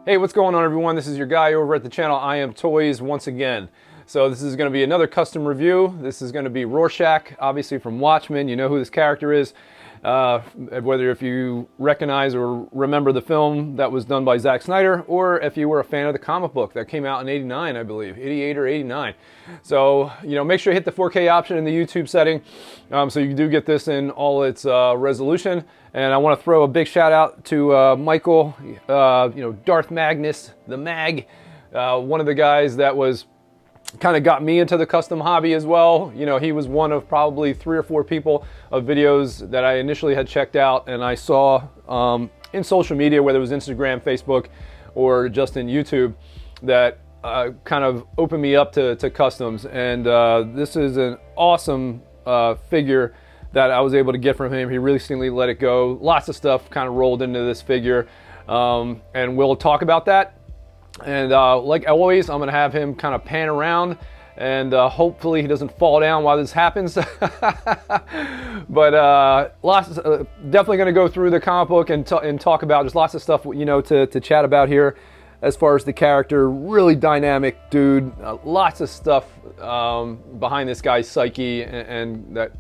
Hey, what's going on, everyone? This is your guy over at the channel I Am Toys once again. So this is going to be another custom review. This is going to be Rorschach, obviously from Watchmen. You know who this character is. Whether if you recognize or remember the film that was done by Zack Snyder, or if you were a fan of the comic book that came out in '89, I believe, '88 or '89. So, you know, make sure you hit the 4K option in the YouTube setting, so you do get this in all its resolution. And I want to throw a big shout out to Michael, Darth Magnus, the Mag, one of the guys that was kind of got me into the custom hobby as well. You know, he was one of probably 3 or 4 people of videos that I initially had checked out, and I saw in social media, whether it was Instagram, Facebook, or just in YouTube, that kind of opened me up to customs. And this is an awesome figure that I was able to get from him. He recently let it go. Lots of stuff kind of rolled into this figure, and we'll talk about that. And like always, I'm gonna have him kind of pan around, and hopefully he doesn't fall down while this happens. But definitely gonna go through the comic book and talk about. There's lots of stuff, you know, to chat about here as far as the character. Really dynamic dude. Lots of stuff behind this guy's psyche and that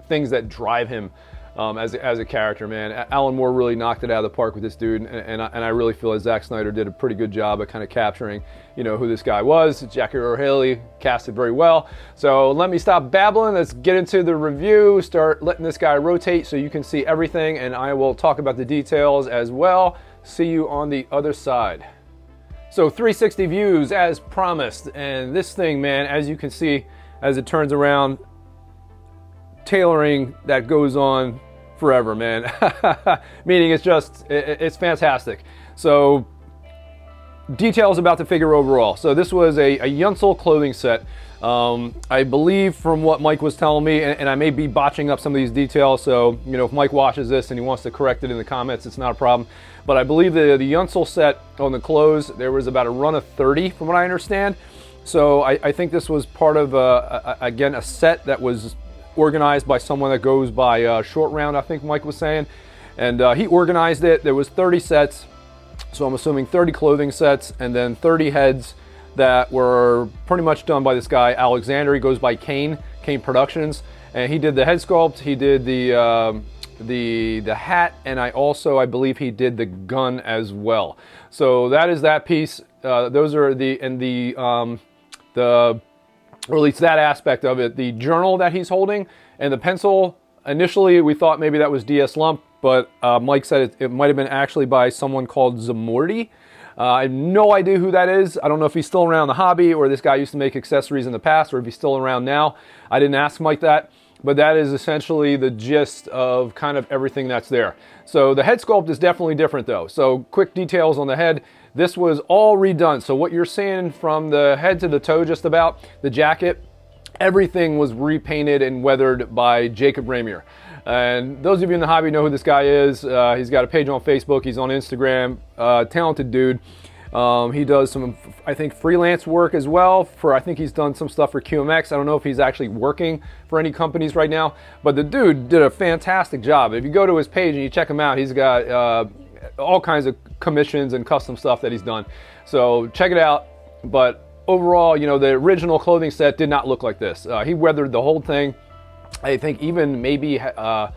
things that drive him as a character, man. Alan Moore really knocked it out of the park with this dude, and I really feel that Zack Snyder did a pretty good job at kind of capturing, you know, who this guy was. Jackie Earle Haley casted very well. So let me stop babbling. Let's get into the review. Start letting this guy rotate so you can see everything, and I will talk about the details as well. See you on the other side. So 360 views as promised, and this thing, man, as you can see, as it turns around, tailoring that goes on forever, man. Meaning it's fantastic. So details about the figure overall. So this was a Untitled clothing set. I believe from what Mike was telling me, and I may be botching up some of these details, so you know, if Mike watches this and he wants to correct it in the comments, it's not a problem. But I believe the Untitled set on the clothes, there was about a run of 30 from what I understand. So I think this was part of again a set that was organized by someone that goes by Short Round, I think Mike was saying, and he organized it. There was 30 sets, so I'm assuming 30 clothing sets, and then 30 heads that were pretty much done by this guy Alexander. He goes by Kane Productions, and he did the head sculpt, he did the hat, and I believe he did the gun as well. So that is that piece. Those are or at least that aspect of it. The journal that he's holding and the pencil, initially we thought maybe that was DS Lump, but Mike said it might have been actually by someone called Zamordi. I have no idea who that is. I don't know if he's still around the hobby, or this guy used to make accessories in the past, or if he's still around now. I didn't ask Mike that, but that is essentially the gist of kind of everything that's there. So the head sculpt is definitely different though. So quick details on the head. This was all redone. So what you're seeing from the head to the toe, just about, the jacket, everything was repainted and weathered by Jacob Ramier. And those of you in the hobby know who this guy is. He's got a page on Facebook, he's on Instagram, talented dude. He does some, I think, freelance work as well. I think he's done some stuff for QMX. I don't know if he's actually working for any companies right now, but the dude did a fantastic job. If you go to his page and you check him out, he's got all kinds of commissions and custom stuff that he's done. So check it out. But overall, you know, the original clothing set did not look like this. He weathered the whole thing. I think even maybe I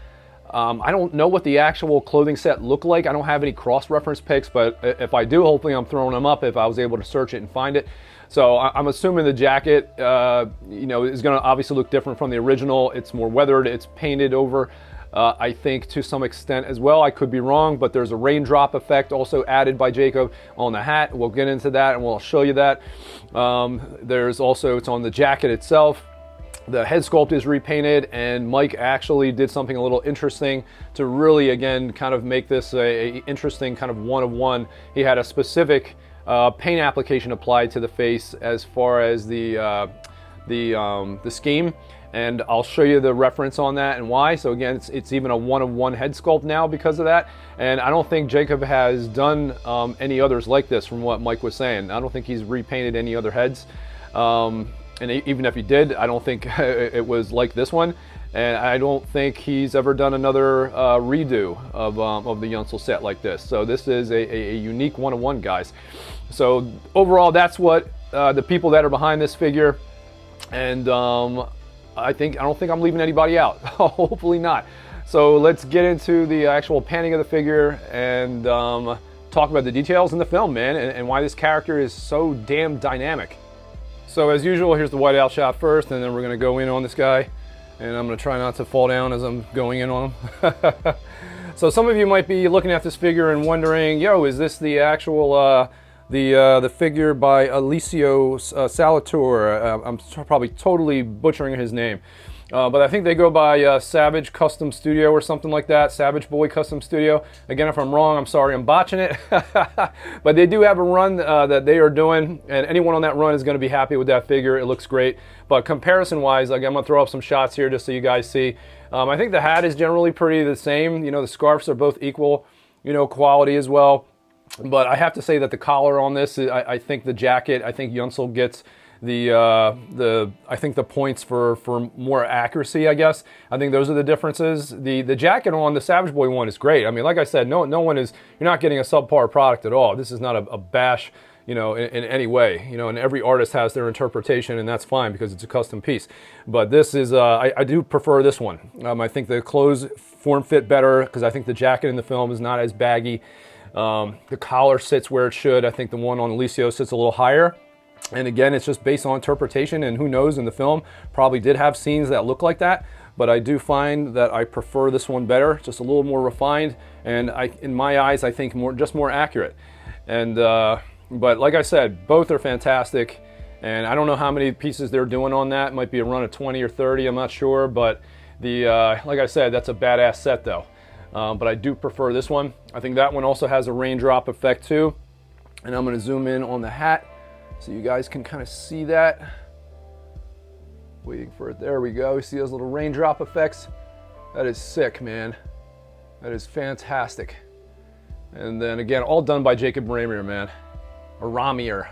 don't know what the actual clothing set looked like. I don't have any cross-reference pics, but if I do, hopefully I'm throwing them up if I was able to search it and find it. So I'm assuming the jacket, you know, is going to obviously look different from the original. It's more weathered. It's painted over, I think, to some extent as well. I could be wrong, but there's a raindrop effect also added by Jacob on the hat. We'll get into that and we'll show you that. There's also, it's on the jacket itself. The head sculpt is repainted, and Mike actually did something a little interesting to really, again, kind of make this a interesting kind of one-of-one. He had a specific paint application applied to the face as far as the scheme, and I'll show you the reference on that and why. So again, it's even a one-of-one head sculpt now because of that, and I don't think Jacob has done any others like this from what Mike was saying. I don't think he's repainted any other heads. And even if he did, I don't think it was like this one. And I don't think he's ever done another redo of the Yunsel set like this. So this is a unique one-of-one, guys. So overall, that's what the people that are behind this figure. And I don't think I'm leaving anybody out. Hopefully not. So let's get into the actual panning of the figure and talk about the details in the film, man, and why this character is so damn dynamic. So as usual, here's the whiteout shot first, and then we're going to go in on this guy. And I'm going to try not to fall down as I'm going in on him. So some of you might be looking at this figure and wondering, yo, is this the actual the figure by Alessio Salvatore? I'm probably totally butchering his name. But I think they go by Savage Custom Studio or something like that. Savage Boy Custom Studio. Again, if I'm wrong, I'm sorry, I'm botching it. But they do have a run that they are doing, and anyone on that run is going to be happy with that figure. It looks great. But comparison-wise, like, I'm going to throw up some shots here just so you guys see. I think the hat is generally pretty the same. You know, the scarves are both equal, you know, quality as well. But I have to say that the collar on this, I think the jacket, I think Yunsel gets I think the points for more accuracy, I guess. I think those are the differences. The jacket on the Savage Boy one is great. I mean, like I said, no one is, you're not getting a subpar product at all. This is not a bash, you know, in any way, you know, and every artist has their interpretation, and that's fine because it's a custom piece. But this is, I do prefer this one. I think the clothes form fit better because I think the jacket in the film is not as baggy. The collar sits where it should. I think the one on Alessio sits a little higher. And again, it's just based on interpretation, and who knows, in the film probably did have scenes that look like that, but I do find that I prefer this one better, just a little more refined, and in my eyes, I think just more accurate. And but like I said, both are fantastic, and I don't know how many pieces they're doing on that. It might be a run of 20 or 30, I'm not sure, but like I said, that's a badass set though. But I do prefer this one. I think that one also has a raindrop effect too, and I'm going to zoom in on the hat so you guys can kind of see that. Waiting for it. There we go. You see those little raindrop effects? That is sick, man. That is fantastic. And then again, all done by Jacob Ramier, man. Or Ramier.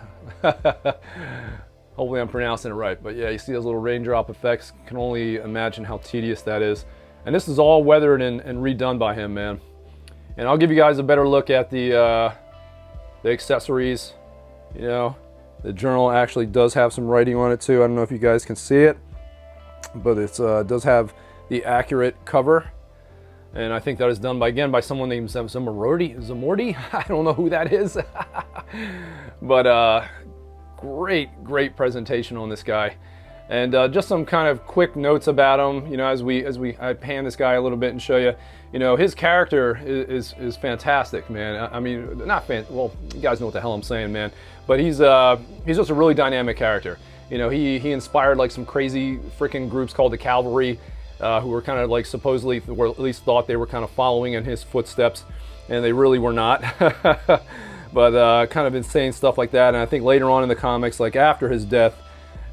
Hopefully I'm pronouncing it right. But yeah, you see those little raindrop effects. Can only imagine how tedious that is. And this is all weathered and redone by him, man. And I'll give you guys a better look at the accessories, you know. The journal actually does have some writing on it too. I don't know if you guys can see it, but it does have the accurate cover. And I think that is done by someone named Zamordi. I don't know who that is. But great presentation on this guy. And just some kind of quick notes about him, you know, as I pan this guy a little bit and show you, you know, his character is fantastic, man. I mean, well, you guys know what the hell I'm saying, man. But he's just a really dynamic character. You know, he inspired like some crazy freaking groups called the Cavalry, who were kind of like supposedly, or at least thought they were kind of following in his footsteps, and they really were not. But kind of insane stuff like that. And I think later on in the comics, like after his death,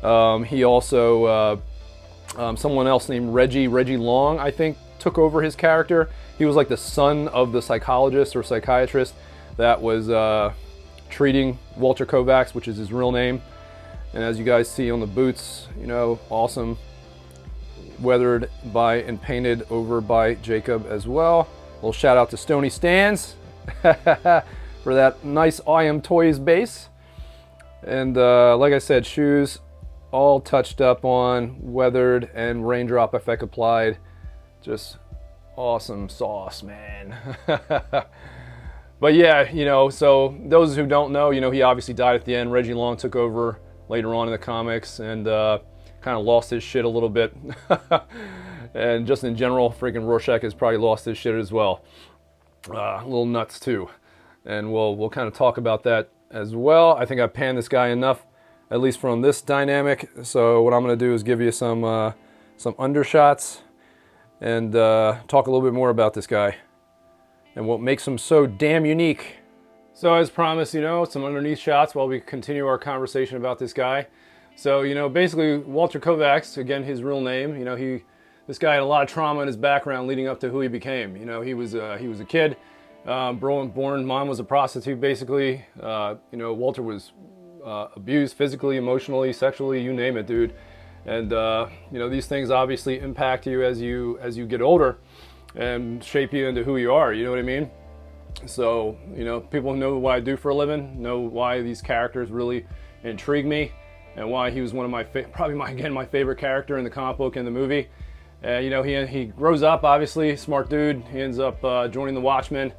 he also, someone else named Reggie Long, I think, took over his character. He was like the son of the psychologist or psychiatrist that was treating Walter Kovacs, which is his real name. And as you guys see on the boots, you know, awesome. Weathered by and painted over by Jacob as well. A little shout out to Stony Stans for that nice I Am Toys base. And like I said, shoes all touched up on, weathered, and raindrop effect applied. Just awesome sauce, man. But yeah, you know, so those who don't know, you know, he obviously died at the end. Reggie Long took over later on in the comics and kind of lost his shit a little bit. And just in general, freaking Rorschach has probably lost his shit as well. A little nuts too. And we'll kind of talk about that as well. I think I panned this guy enough, at least from this dynamic. So what I'm going to do is give you some undershots and talk a little bit more about this guy and what makes him so damn unique. So as promised, you know, some underneath shots while we continue our conversation about this guy. So, you know, basically Walter Kovacs, again, his real name, you know, this guy had a lot of trauma in his background leading up to who he became. You know, he was a kid, born, mom was a prostitute, basically. You know, Walter was abused physically, emotionally, sexually, you name it, dude. And you know, these things obviously impact you as you get older and shape you into who you are. You know what I mean? So, you know, people who know what I do for a living know why these characters really intrigue me, and why he was one of my probably my favorite character in the comic book and the movie. You know, he grows up, obviously smart dude. He ends up joining the Watchmen,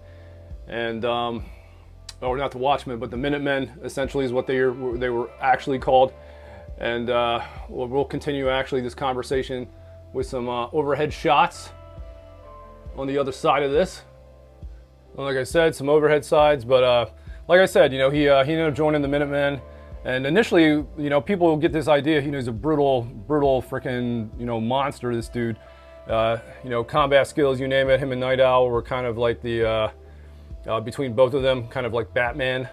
and or not the Watchmen, but the Minutemen essentially is what they were actually called. And we'll continue actually this conversation with some overhead shots on the other side of this. Like I said, some overhead sides, but like I said, you know, he ended up joining the Minutemen, and initially, you know, people get this idea, you know, he's a brutal freaking, you know, monster, this dude. You know, combat skills, you name it, him and Night Owl were kind of like the, between both of them, kind of like Batman.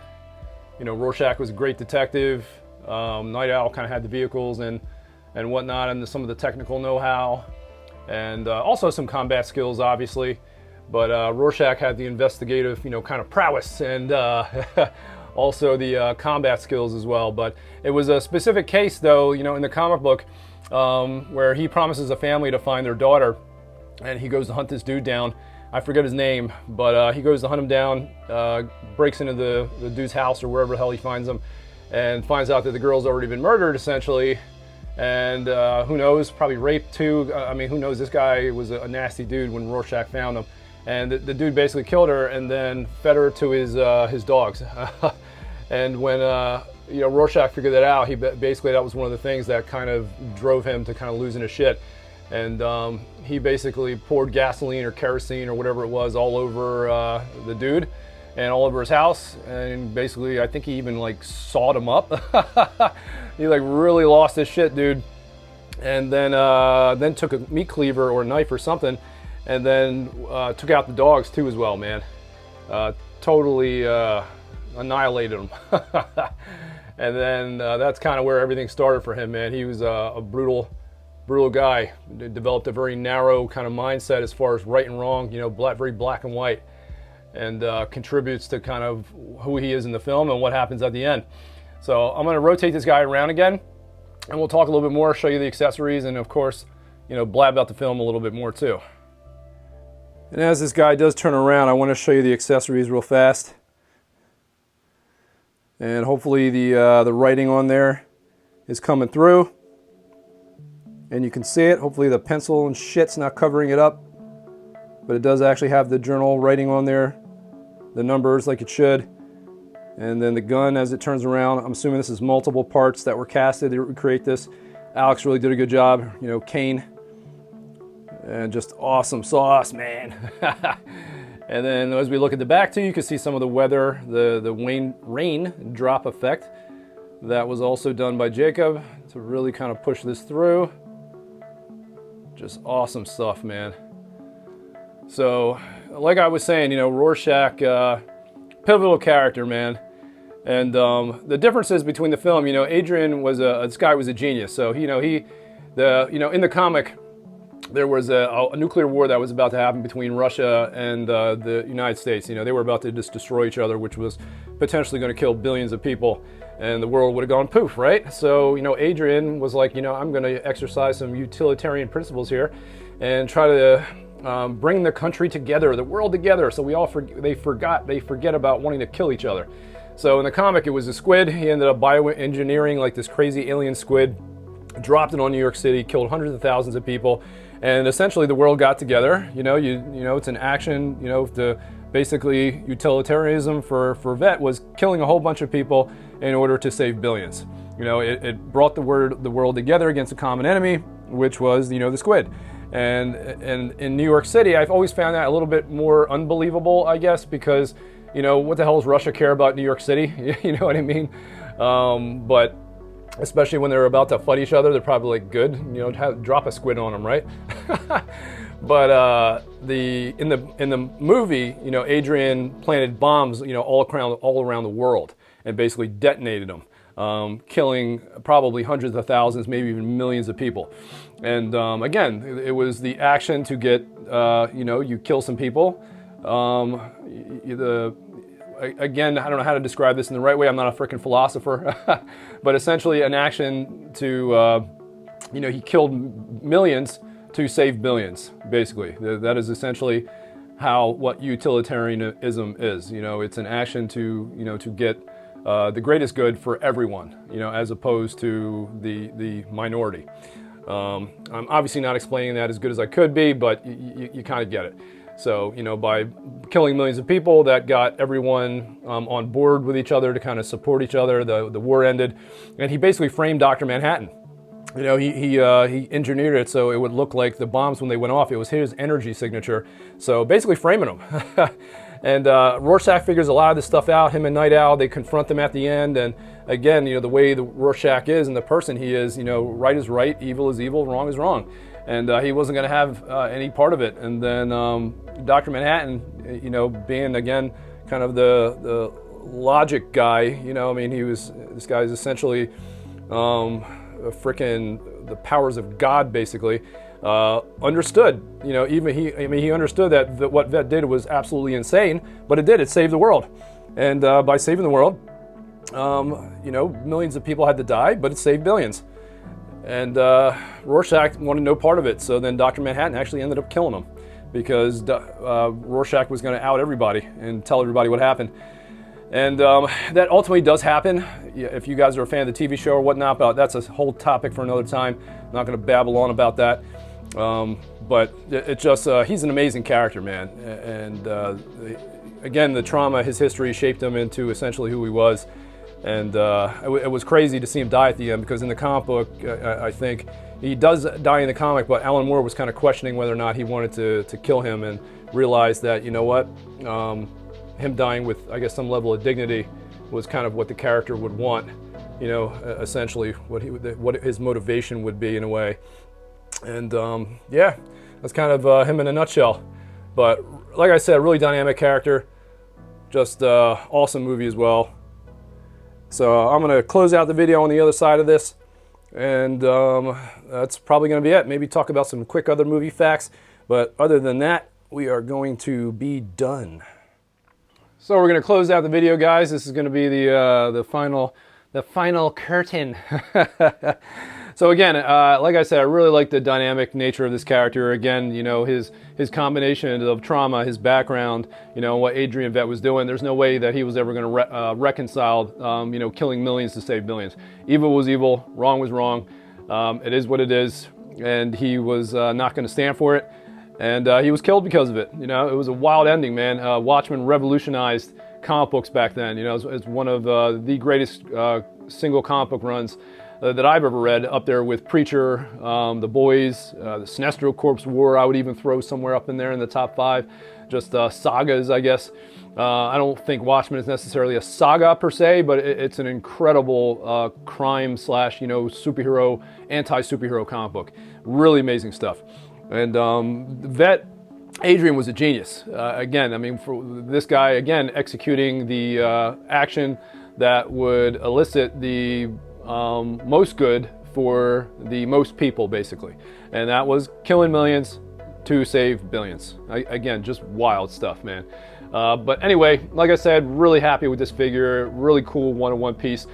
You know, Rorschach was a great detective, Night Owl kind of had the vehicles and whatnot, and some of the technical know-how, and also some combat skills, obviously. But Rorschach had the investigative, you know, kind of prowess, and also the combat skills as well. But it was a specific case, though, you know, in the comic book, where he promises a family to find their daughter, and he goes to hunt this dude down. I forget his name, but he goes to hunt him down, breaks into the dude's house or wherever the hell he finds him, and finds out that the girl's already been murdered, essentially. And who knows, probably raped too. I mean, who knows? This guy was a nasty dude when Rorschach found him. And the dude basically killed her and then fed her to his dogs. And when you know, Rorschach figured that out, basically that was one of the things that kind of drove him to kind of losing his shit. And he basically poured gasoline or kerosene or whatever it was all over the dude and all over his house. And basically, I think he even like sawed him up. He like really lost his shit, dude. And then took a meat cleaver or a knife or something, and then took out the dogs too as well, man. Totally annihilated them. And then that's kind of where everything started for him, man. He was a brutal guy. Developed a very narrow kind of mindset as far as right and wrong, you know, very black and white, and contributes to kind of who he is in the film and what happens at the end. So I'm going to rotate this guy around again, and we'll talk a little bit more, show you the accessories, and of course, you know, blab about the film a little bit more too. And as this guy does turn around, I want to show you the accessories real fast. And hopefully the writing on there is coming through. And you can see it. Hopefully the pencil and shit's not covering it up. But it does actually have the journal writing on there, the numbers like it should. And then the gun as it turns around. I'm assuming this is multiple parts that were casted to recreate this. Alex really did a good job. You know, Kane. And just awesome sauce, man. And then as we look at the back too, you can see some of the weather, the rain drop effect. That was also done by Jacob to really kind of push this through. Just awesome stuff, man. So, like I was saying, you know, Rorschach, pivotal character, man. And the differences between the film, you know, Adrian was this guy was a genius. So, you know, in the comic, there was a nuclear war that was about to happen between Russia and the United States. You know, they were about to just destroy each other, which was potentially going to kill billions of people, and the world would have gone poof, right? So, you know, Adrian was like, you know, I'm going to exercise some utilitarian principles here and try to bring the country together, the world together. So they forget about wanting to kill each other. So in the comic, it was a squid. He ended up bioengineering like this crazy alien squid, dropped it on New York City, killed hundreds of thousands of people. And essentially the world got together. You know, it's an action, you know, basically utilitarianism for Vet was killing a whole bunch of people in order to save billions. You know, it brought the world together against a common enemy, which was, you know, the squid. And in New York City, I've always found that a little bit more unbelievable, I guess, because, you know, what the hell does Russia care about New York City? You know what I mean? But especially when they're about to fight each other, they're probably like, good, you know, drop a squid on them, right? But in the movie, you know, Adrian planted bombs, you know, all around the world and basically detonated them, killing probably hundreds of thousands, maybe even millions of people. And again, it was the action to get, you know, you kill some people. again, I don't know how to describe this in the right way. I'm not a freaking philosopher, but essentially an action to, he killed millions to save billions, basically. That is essentially what utilitarianism is. It's an action to get the greatest good for everyone, as opposed to the minority. I'm obviously not explaining that as good as I could be, but you kind of get it. So, by killing millions of people, that got everyone on board with each other to kind of support each other. The war ended, and he basically framed Dr. Manhattan. He engineered it so it would look like the bombs when they went off, it was his energy signature. So basically framing him. And Rorschach figures a lot of this stuff out. Him and Night Owl, they confront them at the end. And again, the way the Rorschach is and the person he is, right is right, evil is evil, wrong is wrong. And he wasn't going to have any part of it. And then Dr. Manhattan, being again kind of the logic guy, this guy is essentially the powers of God, basically. Understood, even he understood that what Vet did was absolutely insane, but it saved the world. And by saving the world, millions of people had to die, but it saved billions. And Rorschach wanted no part of it, so then Dr. Manhattan actually ended up killing him because Rorschach was going to out everybody and tell everybody what happened. And that ultimately does happen. If you guys are a fan of the TV show or whatnot, but that's a whole topic for another time. I'm not going to babble on about that. But it's just, he's an amazing character, man. And again, the trauma, his history shaped him into essentially who he was. And it was crazy to see him die at the end, because in the comic book, I think he does die in the comic, but Alan Moore was kind of questioning whether or not he wanted to kill him, and realized that, him dying with, I guess, some level of dignity was kind of what the character would want, essentially what his motivation would be in a way. And that's kind of him in a nutshell. But like I said, really dynamic character, just awesome movie as well. So I'm going to close out the video on the other side of this, and that's probably going to be it. Maybe talk about some quick other movie facts, but other than that, we are going to be done. So we're going to close out the video, guys. This is going to be the final curtain. So again, like I said, I really like the dynamic nature of this character. Again, his combination of trauma, his background, what Adrian Veidt was doing. There's no way that he was ever going to reconcile, killing millions to save billions. Evil was evil, wrong was wrong. It is what it is, and he was not going to stand for it. And he was killed because of it. It was a wild ending, man. Watchmen revolutionized comic books back then. It's one of the greatest single comic book runs that I've ever read, up there with Preacher, The Boys, the Sinestro Corps War. I would even throw somewhere up in there in the top 5. Just sagas, I guess. I don't think Watchmen is necessarily a saga per se, but it's an incredible crime / superhero, anti-superhero comic book. Really amazing stuff. And Veidt, Adrian was a genius. Again, for this guy, again, executing the action that would elicit the most good for the most people, basically. And that was killing millions to save billions. Again, just wild stuff, man. But anyway, like I said, really happy with this figure. Really cool one-on-one piece.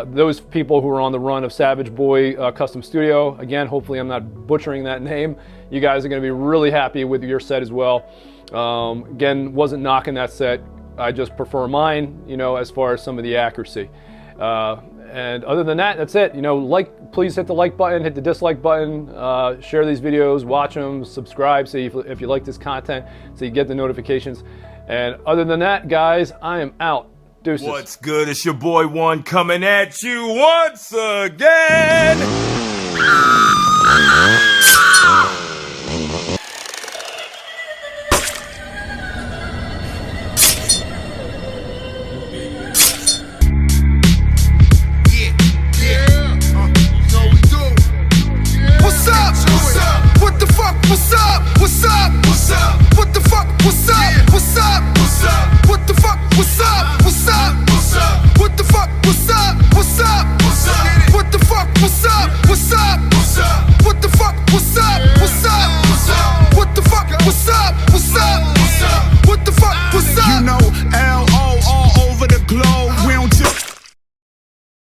Those people who are on the run of Savage Boy Custom Studio, again, hopefully I'm not butchering that name. You guys are going to be really happy with your set as well. Again, wasn't knocking that set. I just prefer mine, as far as some of the accuracy. And other than that, that's it. Please hit the like button, hit the dislike button, share these videos, watch them, subscribe if you like this content so you get the notifications. And other than that, guys, I am out. Deuces. What's good? It's your boy One coming at you once again.